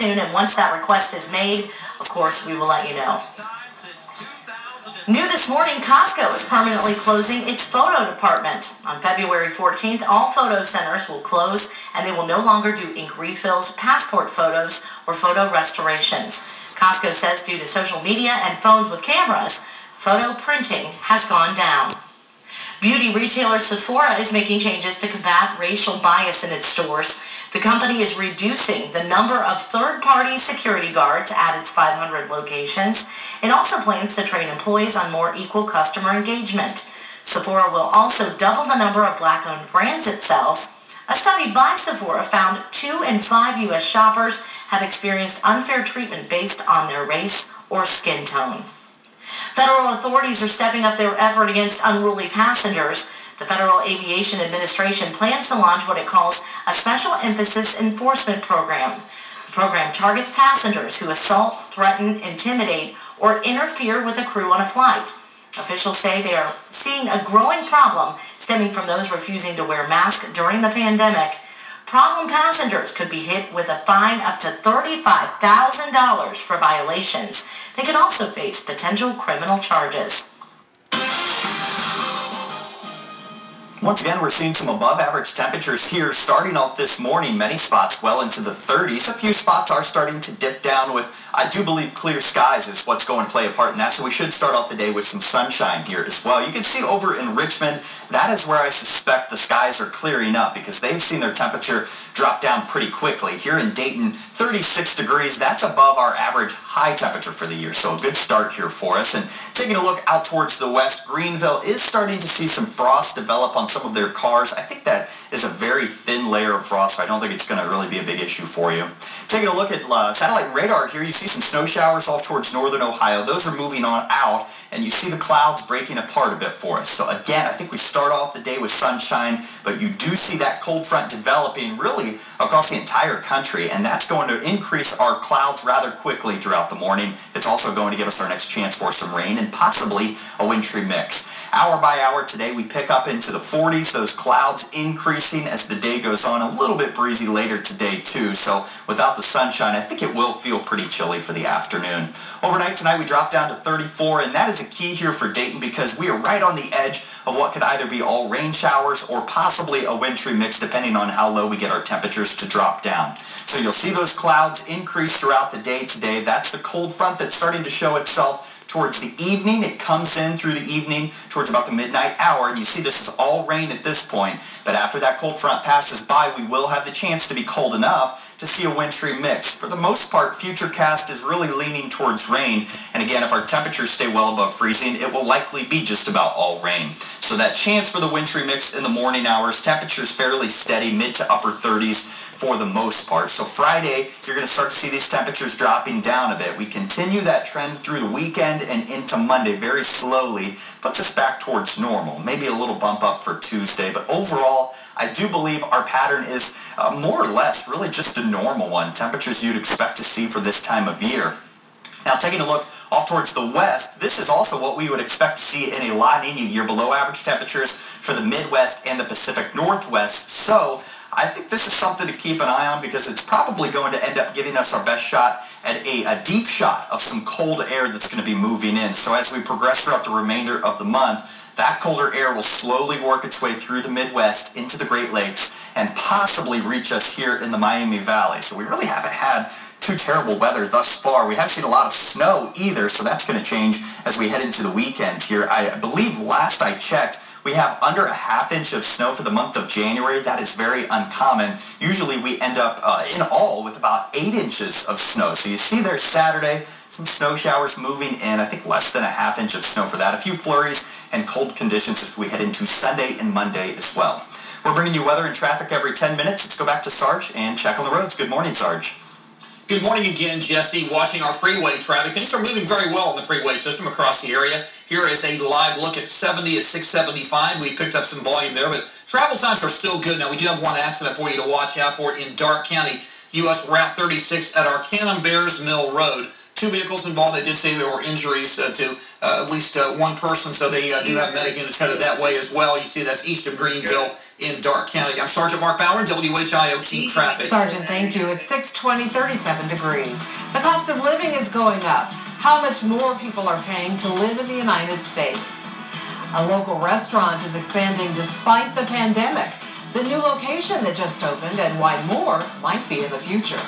soon, and once that request is made, of course, we will let you know. New this morning, Costco is permanently closing its photo department. On February 14th, all photo centers will close, and they will no longer do ink refills, passport photos, or photo restorations. Costco says due to social media and phones with cameras, photo printing has gone down. Beauty retailer Sephora is making changes to combat racial bias in its stores. The company is reducing the number of third-party security guards at its 500 locations. It also plans to train employees on more equal customer engagement. Sephora will also double the number of black-owned brands it sells. A study by Sephora found 2 in 5 U.S. shoppers have experienced unfair treatment based on their race or skin tone. Federal authorities are stepping up their effort against unruly passengers. The Federal Aviation Administration plans to launch what it calls a Special Emphasis Enforcement Program. The program targets passengers who assault, threaten, intimidate, or interfere with a crew on a flight. Officials say they are seeing a growing problem stemming from those refusing to wear masks during the pandemic. Problem passengers could be hit with a fine up to $35,000 for violations. They could also face potential criminal charges. Once again, we're seeing some above-average temperatures here starting off this morning. Many spots well into the 30s. A few spots are starting to dip down with, I do believe, clear skies is what's going to play a part in that. So we should start off the day with some sunshine here as well. You can see over in Richmond, that is where I suspect the skies are clearing up because they've seen their temperature drop down pretty quickly. Here in Dayton, 36 degrees. That's above our average high temperature for the year. So a good start here for us. And taking a look out towards the west, Greenville is starting to see some frost develop on some of their cars. I think that is a very thin layer of frost, so I don't think it's going to really be a big issue for you. Taking a look at satellite radar here, you see some snow showers off towards northern Ohio. Those are moving on out, and you see the clouds breaking apart a bit for us. So again, I think we start off the day with sunshine, but you do see that cold front developing really across the entire country, and that's going to increase our clouds rather quickly throughout the morning. It's also going to give us our next chance for some rain and possibly a wintry mix. Hour by hour today, we pick up into the 40s, those clouds increasing as the day goes on, a little bit breezy later today too, so without the sunshine, I think it will feel pretty chilly for the afternoon. Overnight tonight, we drop down to 34, and that is a key here for Dayton because we are right on the edge of what could either be all rain showers or possibly a wintry mix, depending on how low we get our temperatures to drop down. So you'll see those clouds increase throughout the day today. That's the cold front that's starting to show itself towards the evening. It comes in through the evening towards about the midnight hour, and you see this is all rain at this point, but after that cold front passes by, we will have the chance to be cold enough to see a wintry mix. For the most part, Futurecast is really leaning towards rain, and again, if our temperatures stay well above freezing, it will likely be just about all rain. So that chance for the wintry mix in the morning hours, temperatures fairly steady, mid to upper 30s for the most part. So Friday, you're going to start to see these temperatures dropping down a bit. We continue that trend through the weekend and into Monday very slowly, puts us back towards normal. Maybe a little bump up for Tuesday, but overall, I do believe our pattern is more or less really just a normal one. Temperatures you'd expect to see for this time of year. Now, taking a look off towards the west, this is also what we would expect to see in a La Nina year, below average temperatures for the Midwest and the Pacific Northwest. So I think this is something to keep an eye on because it's probably going to end up giving us our best shot at a deep shot of some cold air that's going to be moving in. So as we progress throughout the remainder of the month, that colder air will slowly work its way through the Midwest into the Great Lakes and possibly reach us here in the Miami Valley. So we really haven't had too terrible weather thus far. We haven't seen a lot of snow either, so that's going to change as we head into the weekend here. I believe last I checked, we have under a ½ inch of snow for the month of January. That is very uncommon. Usually we end up in all with about 8 inches of snow. So you see there Saturday, some snow showers moving in. I think less than a ½ inch of snow for that. A few flurries and cold conditions as we head into Sunday and Monday as well. We're bringing you weather and traffic every 10 minutes. Let's go back to Sarge and check on the roads. Good morning, Sarge. Good morning again, Jesse. Watching our freeway traffic. Things are moving very well in the freeway system across the area. Here is a live look at 70 at 675. We picked up some volume there, but travel times are still good. Now, we do have one accident for you to watch out for in Dark County. U.S. Route 36 at our Cannon Bears Mill Road. 2 vehicles involved. They did say there were injuries to at least one person, so they do have medic units headed that way as well. You see that's east of Greenville in Darke County. I'm Sergeant Mark Bauer, WHIO Team Traffic. Sergeant, thank you. It's 6:20, 37 degrees. The cost of living is going up. How much more people are paying to live in the United States? A local restaurant is expanding despite the pandemic. The new location that just opened and why more might be in the future.